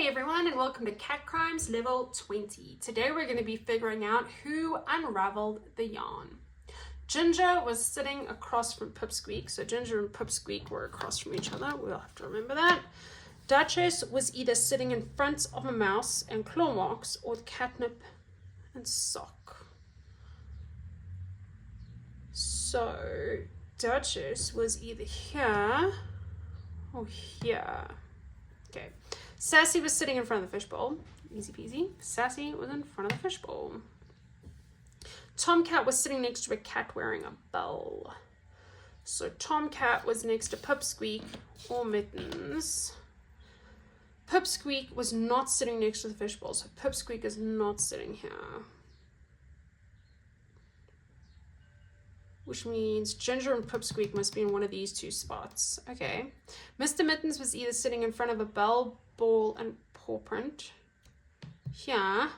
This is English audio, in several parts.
Hey everyone, and welcome to Cat Crimes Level 20. Today we're going to be figuring out who unraveled the yarn. Ginger was sitting across from Pipsqueak, so Ginger and Pipsqueak were across from each other. We'll have to remember that. Duchess was either sitting in front of a mouse and claw marks or catnip and sock. So Duchess was either here or here. Okay. Sassy was sitting in front of the fishbowl. Easy peasy. Sassy was in front of the fishbowl. Tomcat was sitting next to a cat wearing a bell. So Tomcat was next to Pipsqueak or Mittens. Pipsqueak was not sitting next to the fishbowl, so Pipsqueak is not sitting here. Which means Ginger and Pipsqueak must be in one of these two spots. Okay. Mr. Mittens was either sitting in front of a bell, ball, and paw print here,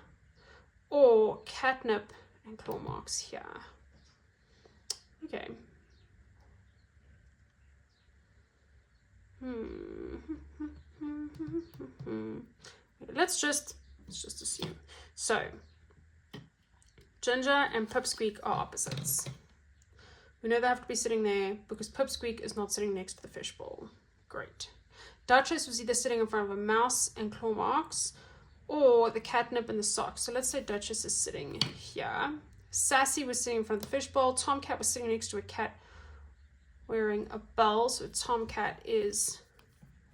or catnip and claw marks here. Okay. Let's just assume. So, Ginger and Pipsqueak are opposites. We know they have to be sitting there because Pipsqueak is not sitting next to the fishbowl. Great. Duchess was either sitting in front of a mouse and claw marks or the catnip and the sock. So let's say Duchess is sitting here. Sassy was sitting in front of the fishbowl. Tomcat was sitting next to a cat wearing a bell. So Tomcat is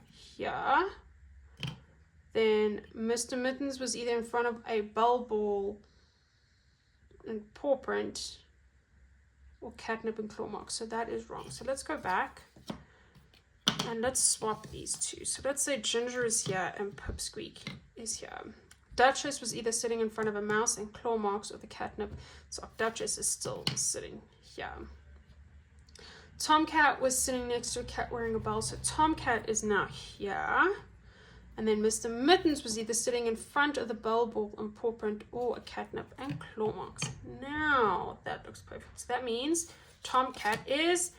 here. Then Mr. Mittens was either in front of a bell, ball, and paw print or catnip and claw marks. So that is wrong. So let's go back and let's swap these two. So let's say Ginger is here and Pipsqueak is here. Duchess was either sitting in front of a mouse and claw marks or the catnip. So Duchess is still sitting here. Tomcat was sitting next to a cat wearing a bell. So Tomcat is now here. And then Mr. Mittens was either sitting in front of the bell, ball, and paw print or a catnip and claw marks. Now that looks perfect. So that means Tomcat is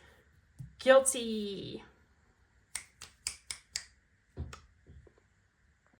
guilty.